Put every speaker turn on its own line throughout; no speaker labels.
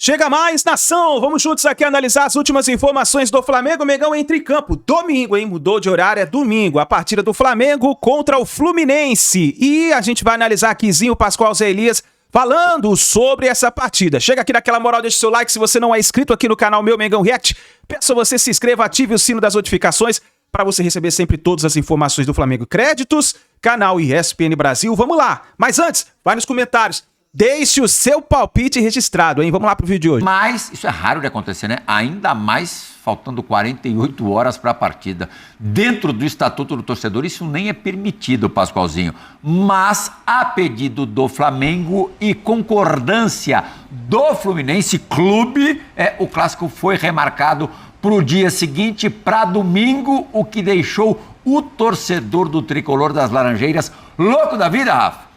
Chega mais, nação! Vamos juntos aqui analisar as últimas informações do Flamengo. Mengão entra em campo domingo, hein? Mudou de horário, é domingo. A partida do Flamengo contra o Fluminense. E a gente vai analisar aqui Zinho, Pascoal, Zé Elias, falando sobre essa partida. Chega aqui naquela moral, deixa o seu like. Se você não é inscrito aqui no canal Meu Mengão React, peço a você se inscreva, ative o sino das notificações para você receber sempre todas as informações do Flamengo. Créditos, canal ESPN Brasil. Vamos lá! Mas antes, vai nos comentários. Deixe o seu palpite registrado, hein? Vamos lá pro vídeo de hoje.
Mas isso é raro de acontecer, né? Ainda mais faltando 48 horas para a partida. Dentro do Estatuto do Torcedor, isso nem é permitido, Pascoalzinho. Mas, a pedido do Flamengo e concordância do Fluminense Clube, o clássico foi remarcado para o dia seguinte, para domingo, o que deixou o torcedor do Tricolor das Laranjeiras louco da vida, Rafa.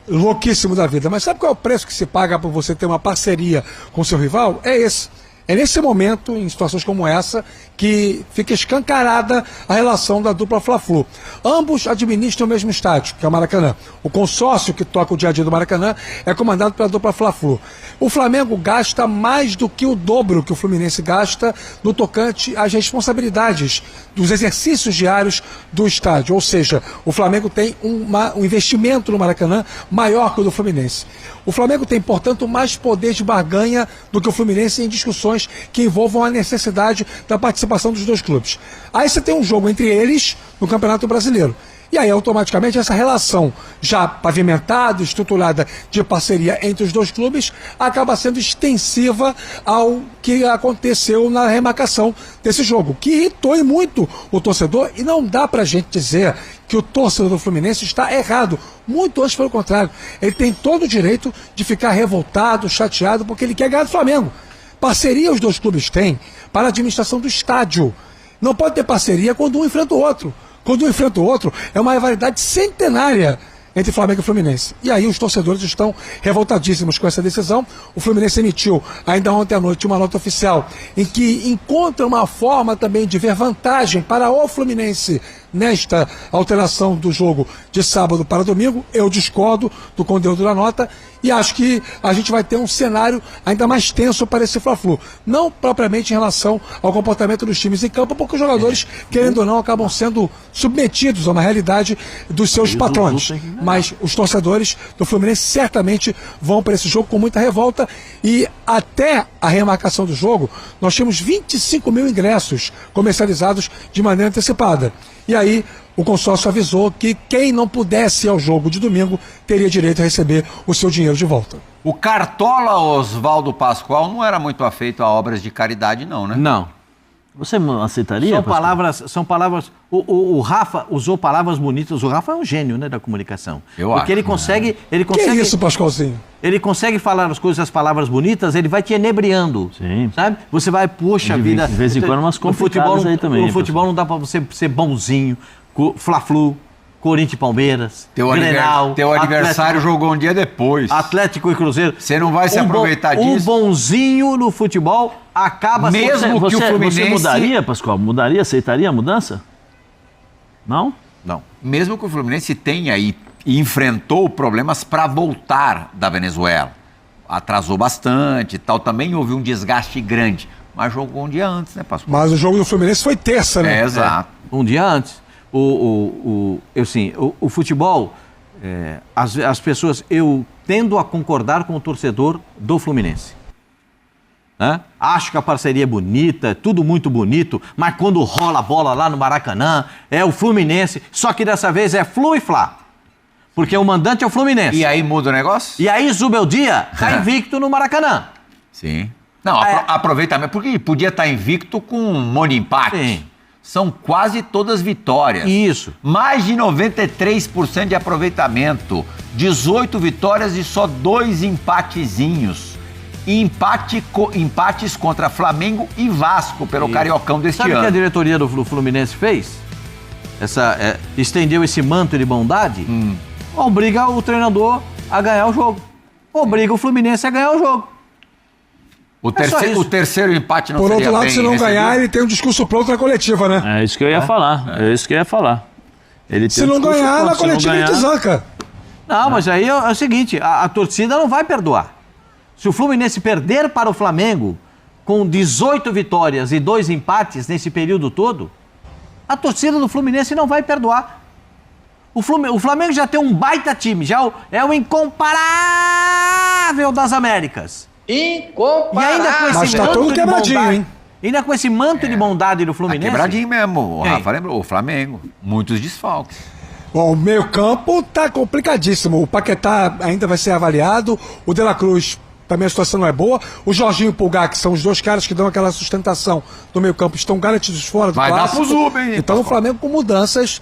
Louquíssimo da vida. Mas sabe qual é o preço que se paga por você ter uma parceria com seu rival? É esse. É nesse momento, em situações como essa, que fica escancarada a relação da dupla Fla-Flu. Ambos administram o mesmo estádio, que é o Maracanã. O consórcio que toca o dia a dia do Maracanã é comandado pela dupla Fla-Flu. O Flamengo gasta mais do que o dobro que o Fluminense gasta no tocante às responsabilidades dos exercícios diários do estádio. Ou seja, o Flamengo tem um investimento no Maracanã maior que o do Fluminense. O Flamengo tem, portanto, mais poder de barganha do que o Fluminense em discussões que envolvam a necessidade da participação dos dois clubes. Aí você tem um jogo entre eles no Campeonato Brasileiro. E aí, automaticamente, essa relação já pavimentada, estruturada de parceria entre os dois clubes, acaba sendo extensiva ao que aconteceu na remarcação desse jogo, que irritou muito o torcedor, e não dá pra gente dizer que o torcedor do Fluminense está errado. Muito antes, pelo contrário. Ele tem todo o direito de ficar revoltado, chateado, porque ele quer ganhar do Flamengo. Parceria os dois clubes têm para a administração do estádio. Não pode ter parceria quando um enfrenta o outro. Quando um enfrenta o outro, é uma rivalidade centenária entre Flamengo e Fluminense. E aí os torcedores estão revoltadíssimos com essa decisão. O Fluminense emitiu, ainda ontem à noite, uma nota oficial em que encontra uma forma também de ver vantagem para o Fluminense nesta alteração do jogo de sábado para domingo. Eu discordo do conteúdo da nota e acho que a gente vai ter um cenário ainda mais tenso para esse Fla-Flu. Não propriamente em relação ao comportamento dos times em campo, porque os jogadores, querendo ou não, acabam sendo submetidos a uma realidade dos seus patrões. Mas os torcedores do Fluminense certamente vão para esse jogo com muita revolta, e até a remarcação do jogo, nós tínhamos 25 mil ingressos comercializados de maneira antecipada. E aí o consórcio avisou que quem não pudesse ir ao jogo de domingo teria direito a receber o seu dinheiro de volta.
O Cartola Oswaldo Pascoal não era muito afeito a obras de caridade, não, né?
Não. Você aceitaria? São palavras. O Rafa usou palavras bonitas. O Rafa é um gênio, né, da comunicação. Porque ele consegue.
Que é isso, Pascoalzinho?
Ele consegue falar as palavras bonitas, ele vai te enebriando. Sim. Sabe? Você vai, poxa vida.
De vez em quando umas complicadas aí também.
No futebol não dá pra você ser bonzinho. Fla-Flu, Corinthians e Palmeiras, Grenal.
Teu adversário jogou um dia depois.
Atlético e Cruzeiro.
Você não vai se aproveitar disso.
Um bonzinho no futebol acaba...
Mesmo que o Fluminense... Você mudaria, Pascoal? Mudaria? Aceitaria a mudança? Não?
Não. Mesmo que o Fluminense tenha e enfrentou problemas para voltar da Venezuela. Atrasou bastante e tal. Também houve um desgaste grande. Mas jogou um dia antes, né, Pascoal?
Mas o jogo do Fluminense foi terça, né?
Exato.
Um dia antes. O futebol, as pessoas, eu tendo a concordar com o torcedor do Fluminense. Né? Acho que a parceria é bonita, é tudo muito bonito, mas quando rola a bola lá no Maracanã, é o Fluminense, só que dessa vez é Flu e Fla. Porque o mandante é o Fluminense.
E aí muda o negócio?
E aí Zubeldia tá invicto no Maracanã.
Sim. Não, aproveitamento, porque podia estar invicto com um monte de empate. Sim. São quase todas vitórias.
Isso.
Mais de 93% de aproveitamento. 18 vitórias e só 2 empatezinhos. Empates contra Flamengo e Vasco pelo Cariocão deste ano.
Sabe o que a diretoria do Fluminense fez? Estendeu esse manto de bondade? Obriga o treinador a ganhar o jogo. Obriga o Fluminense a ganhar o jogo.
O terceiro empate não
seria bem. Por outro lado, se não
recebido.
ganhar, ele tem um discurso pronto na coletiva, né?
É isso que eu ia falar. É isso que eu ia falar. Ele
se não ganhar, na coletiva ele desanca.
Não, mas aí é o seguinte, a torcida não vai perdoar. Se o Fluminense perder para o Flamengo com 18 vitórias e 2 empates nesse período todo, a torcida do Fluminense não vai perdoar. O Flamengo já tem um baita time, já é o incomparável das Américas.
Incomparável.
E ainda com esse
Mas tá todo quebradinho, hein?
Ainda com esse manto de bondade do Fluminense.
Quebradinho mesmo, o Rafa lembrou, o Flamengo, muitos desfalques.
Bom, o meio campo tá complicadíssimo. O Paquetá ainda vai ser avaliado. O De La Cruz, também a situação não é boa. O Jorginho e o Pulgar, que são os dois caras que dão aquela sustentação do meio campo, estão garantidos fora do
Vai
clássico.
dar pro Zuba, hein?
Então o Flamengo com mudanças...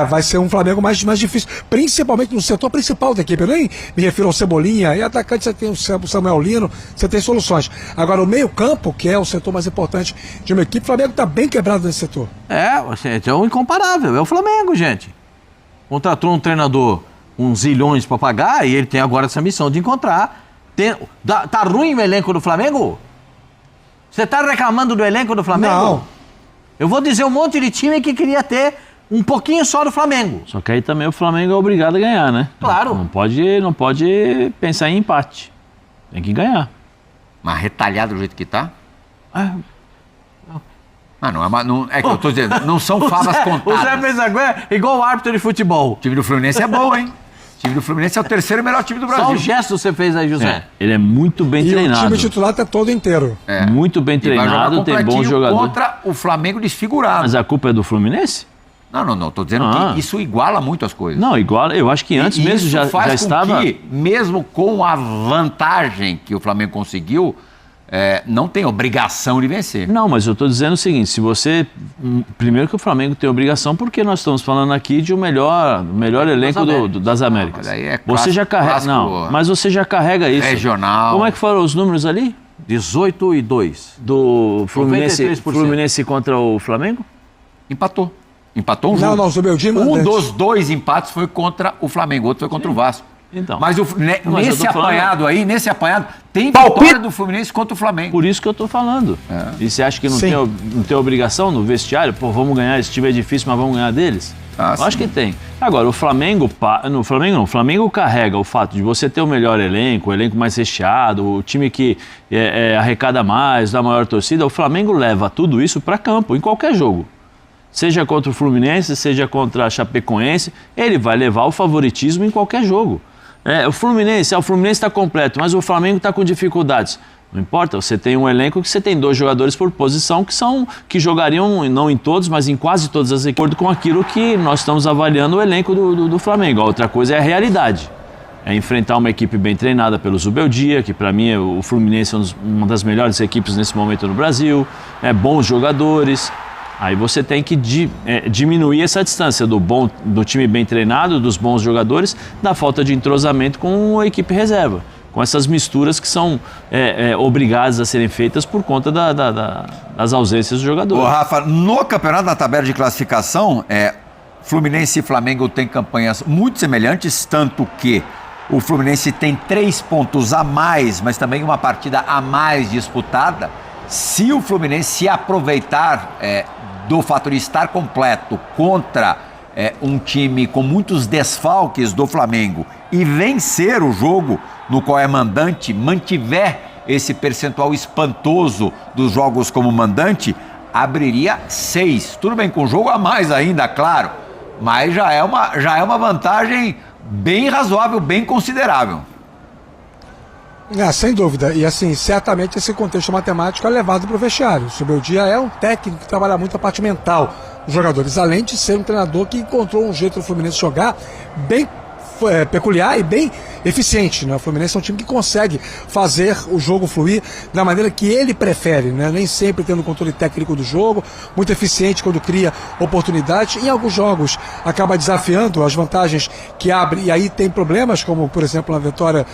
vai ser um Flamengo mais difícil, principalmente no setor principal da equipe. Eu nem me refiro ao Cebolinha, e atacante você tem o Samuel Lino, você tem soluções. Agora, o meio-campo, que é o setor mais importante de uma equipe, o Flamengo está bem quebrado nesse setor.
Gente, é o incomparável, é o Flamengo, gente. Contratou um treinador com zilhões para pagar e ele tem agora essa missão de encontrar. Tá ruim o elenco do Flamengo? Você tá reclamando do elenco do Flamengo?
Não.
Eu vou dizer um monte de time que queria ter um pouquinho só do Flamengo.
Só que aí também o Flamengo é obrigado a ganhar, né?
Claro.
Não pode pensar em empate. Tem que ganhar.
Mas retalhado do jeito que tá?
Ah,
Não é que eu tô dizendo, não são favas
O Zé
contadas.
fez agora igual o árbitro de futebol.
O time do Fluminense é bom, hein? O time do Fluminense é o terceiro melhor time do
Só
Brasil.
o gesto você fez aí, José.
ele é muito bem
E
treinado.
o time titular tá todo inteiro.
Muito bem
E vai jogar
treinado, tem bons
completinho
jogadores.
contra o Flamengo desfigurado.
Mas a culpa é do Fluminense?
Não. Tô dizendo
Ah.
que isso iguala muito as coisas.
Não, igual. Eu acho que antes
E
mesmo
isso
já
faz com
estava.
que, mesmo com a vantagem que o Flamengo conseguiu, não tem obrigação de vencer.
Não, mas eu estou dizendo o seguinte: se você. Primeiro que o Flamengo tem obrigação, porque nós estamos falando aqui de o melhor elenco das Américas.
Mas aí é
Você já carrega.
clássico,
Não, mas você já carrega isso.
regional.
Como é que foram os números ali?
18 e 2.
Do Fluminense,
93%.
Fluminense contra o Flamengo?
Empatou um jogo.
Não, o Zubeldia
Dos 2 empates foi contra o Flamengo, outro foi contra o Vasco.
Então.
Mas,
Mas eu
nesse
tô falando-
apanhado, tem vitória do Fluminense contra o Flamengo.
Por isso que eu estou falando. E você acha que não
Sim.
tem obrigação no vestiário? Pô, vamos ganhar, esse time é difícil, mas vamos ganhar deles? Eu acho que tem. Agora, o Flamengo o Flamengo carrega o fato de você ter o melhor elenco, o elenco mais recheado, o time que arrecada mais, dá maior torcida. O Flamengo leva tudo isso para campo, em qualquer jogo. Seja contra o Fluminense, seja contra a Chapecoense, ele vai levar o favoritismo em qualquer jogo. O Fluminense está completo, mas o Flamengo está com dificuldades. Não importa, você tem um elenco que você tem 2 jogadores por posição que jogariam, não em todos, mas em quase todas as equipes, de acordo com aquilo que nós estamos avaliando o elenco do Flamengo. A outra coisa é a realidade. É enfrentar uma equipe bem treinada pelo Zubeldia, que para mim o Fluminense é uma das melhores equipes nesse momento no Brasil, bons jogadores. Aí você tem que diminuir essa distância do time bem treinado, dos bons jogadores, da falta de entrosamento com a equipe reserva. Com essas misturas que são obrigadas a serem feitas por conta das ausências dos jogadores.
Ô, Rafa, no campeonato, na tabela de classificação, Fluminense e Flamengo têm campanhas muito semelhantes, tanto que o Fluminense tem 3 pontos a mais, mas também uma partida a mais disputada. Se o Fluminense se aproveitar do fato de estar completo contra um time com muitos desfalques do Flamengo e vencer o jogo no qual é mandante, mantiver esse percentual espantoso dos jogos como mandante, abriria 6. Tudo bem, com jogo a mais ainda, claro, mas já é uma vantagem bem razoável, bem considerável.
Sem dúvida. E assim, certamente esse contexto matemático é levado para o vestiário. O Zubeldia é um técnico que trabalha muito a parte mental dos jogadores, além de ser um treinador que encontrou um jeito do Fluminense jogar bem peculiar e bem eficiente, né? O Fluminense é um time que consegue fazer o jogo fluir da maneira que ele prefere, né? Nem sempre tendo o controle técnico do jogo, muito eficiente quando cria oportunidade. Em alguns jogos acaba desafiando as vantagens que abre, e aí tem problemas, como por exemplo na vitória,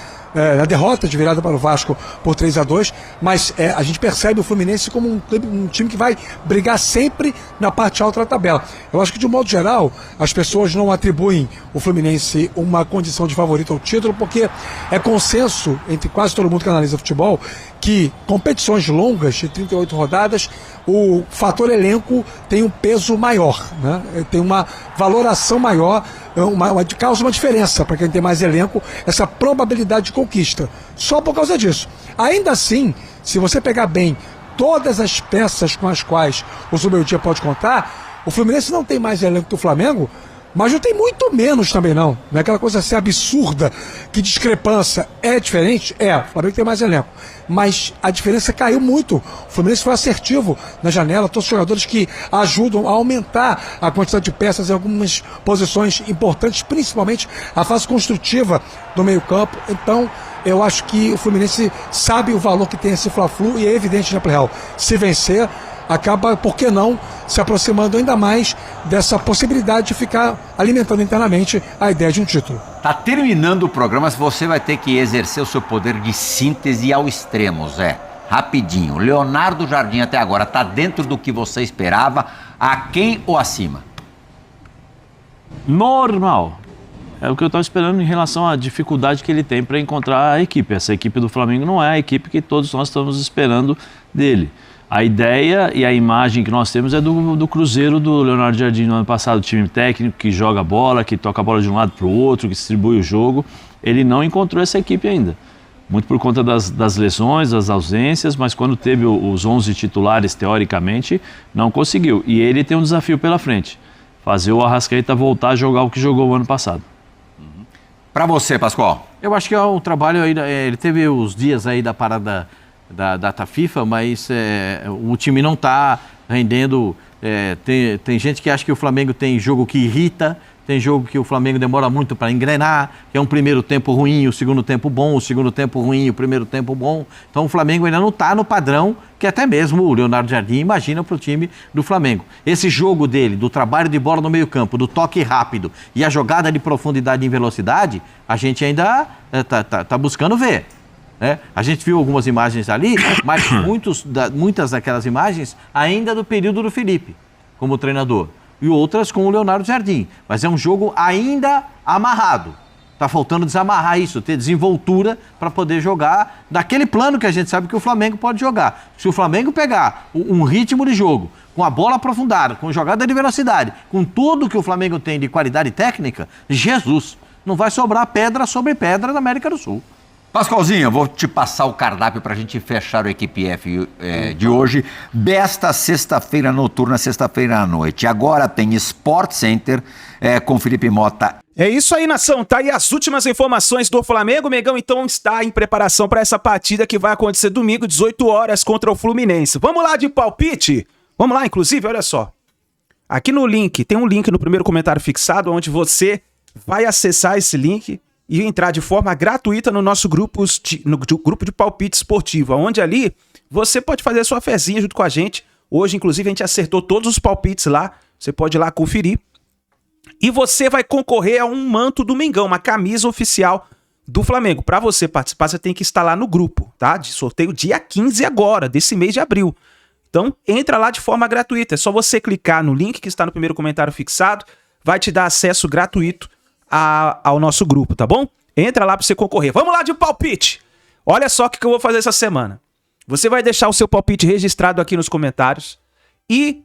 na derrota de virada para o Vasco por 3-2, mas a gente percebe o Fluminense como um time que vai brigar sempre na parte alta da tabela. Eu acho que de um modo geral as pessoas não atribuem o Fluminense uma condição de favorito ao título, porque é consenso entre quase todo mundo que analisa futebol que competições longas, de 38 rodadas, o fator elenco tem um peso maior, né? Tem uma valoração maior, causa uma diferença para quem tem mais elenco, essa probabilidade de conquista. Só por causa disso. Ainda assim, se você pegar bem todas as peças com as quais o Soberdia pode contar, o Fluminense não tem mais elenco que o Flamengo, mas não tem muito menos também não. Não é aquela coisa assim absurda, que discrepância é diferente? É, o Flamengo tem mais elenco. Mas a diferença caiu muito. O Fluminense foi assertivo na janela, todos os jogadores que ajudam a aumentar a quantidade de peças em algumas posições importantes, principalmente a fase construtiva do meio-campo. Então, eu acho que o Fluminense sabe o valor que tem esse Fla-Flu e é evidente, né, Real? Se vencer, acaba, por que não, se aproximando ainda mais dessa possibilidade de ficar alimentando internamente a ideia de um título.
Tá terminando o programa, você vai ter que exercer o seu poder de síntese ao extremo, Zé. Rapidinho. Leonardo Jardim até agora tá dentro do que você esperava, aquém ou acima?
Normal. É o que eu estava esperando em relação à dificuldade que ele tem para encontrar a equipe. Essa equipe do Flamengo não é a equipe que todos nós estamos esperando dele. A ideia e a imagem que nós temos é do Cruzeiro do Leonardo Jardim no ano passado, time técnico que joga a bola, que toca a bola de um lado para o outro, que distribui o jogo. Ele não encontrou essa equipe ainda, muito por conta das lesões, das ausências, mas quando teve os 11 titulares, teoricamente, não conseguiu. E ele tem um desafio pela frente, fazer o Arrascaeta voltar a jogar o que jogou o ano passado.
Para você, Pascoal?
Eu acho que é um trabalho aí, ele teve os dias aí da parada da data FIFA, mas o time não está rendendo. Tem gente que acha que o Flamengo tem jogo que irrita, tem jogo que o Flamengo demora muito para engrenar, que é um primeiro tempo ruim, o segundo tempo bom, o segundo tempo ruim, o primeiro tempo bom. Então o Flamengo ainda não está no padrão que até mesmo o Leonardo Jardim imagina para o time do Flamengo. Esse jogo dele, do trabalho de bola no meio campo, do toque rápido e a jogada de profundidade e velocidade, a gente ainda está buscando ver. A gente viu algumas imagens ali, mas muitas daquelas imagens ainda do período do Felipe como treinador e outras com o Leonardo Jardim, mas é um jogo ainda amarrado. Está faltando desamarrar isso, ter desenvoltura para poder jogar daquele plano que a gente sabe que o Flamengo pode jogar. Se o Flamengo pegar um ritmo de jogo, com a bola aprofundada, com jogada de velocidade, com tudo que o Flamengo tem de qualidade técnica, Jesus, não vai sobrar pedra sobre pedra na América do Sul.
Pascoalzinho, eu vou te passar o cardápio para a gente fechar o Equipe F de hoje, desta sexta-feira noturna, sexta-feira à noite. Agora tem Sport Center com Felipe Mota.
É isso aí, nação. Tá aí as últimas informações do Flamengo. O Mengão, então, está em preparação para essa partida que vai acontecer domingo, 18 horas, contra o Fluminense. Vamos lá de palpite? Vamos lá, inclusive, olha só. Aqui no link, tem um link no primeiro comentário fixado, onde você vai acessar esse link e entrar de forma gratuita no nosso grupo de palpite esportivo, onde ali você pode fazer a sua fezinha junto com a gente. Hoje, inclusive, a gente acertou todos os palpites lá, você pode ir lá conferir. E você vai concorrer a um manto do Mengão, uma camisa oficial do Flamengo. Para você participar, você tem que estar lá no grupo, tá? De sorteio dia 15 agora, desse mês de abril. Então, entra lá de forma gratuita, é só você clicar no link que está no primeiro comentário fixado, vai te dar acesso gratuito ao nosso grupo, tá bom? Entra lá pra você concorrer. Vamos lá de palpite! Olha só o que eu vou fazer essa semana. Você vai deixar o seu palpite registrado aqui nos comentários e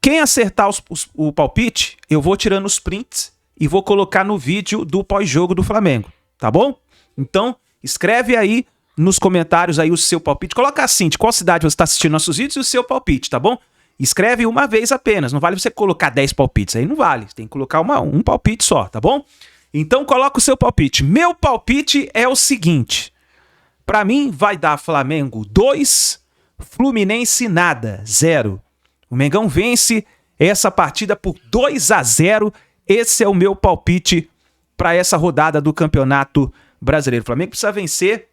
quem acertar o palpite, eu vou tirando os prints e vou colocar no vídeo do pós-jogo do Flamengo, tá bom? Então, escreve aí nos comentários aí o seu palpite. Coloca assim, de qual cidade você está assistindo nossos vídeos e o seu palpite, tá bom? Escreve uma vez apenas, não vale você colocar 10 palpites, aí não vale, você tem que colocar um palpite só, tá bom? Então coloca o seu palpite. Meu palpite é o seguinte, pra mim vai dar Flamengo 2, Fluminense nada, 0. O Mengão vence essa partida por 2-0, esse é o meu palpite pra essa rodada do Campeonato Brasileiro. O Flamengo precisa vencer,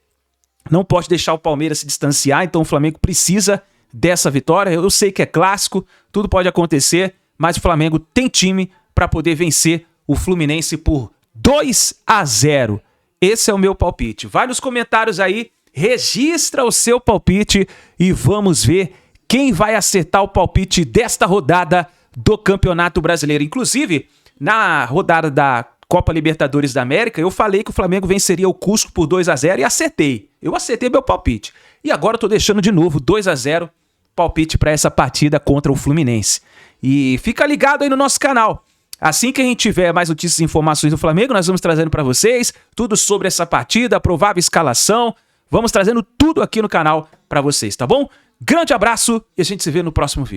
não pode deixar o Palmeiras se distanciar, então o Flamengo precisa dessa vitória. Eu sei que é clássico, tudo pode acontecer, mas o Flamengo tem time para poder vencer o Fluminense por 2-0. Esse é o meu palpite. Vai nos comentários aí, registra o seu palpite e vamos ver quem vai acertar o palpite desta rodada do Campeonato Brasileiro. Inclusive, na rodada da Copa Libertadores da América, eu falei que o Flamengo venceria o Cusco por 2-0 e acertei. Eu acertei meu palpite. E agora eu tô deixando de novo 2-0 palpite para essa partida contra o Fluminense. E fica ligado aí no nosso canal. Assim que a gente tiver mais notícias e informações do Flamengo, nós vamos trazendo para vocês tudo sobre essa partida, a provável escalação. Vamos trazendo tudo aqui no canal para vocês, tá bom? Grande abraço e a gente se vê no próximo vídeo.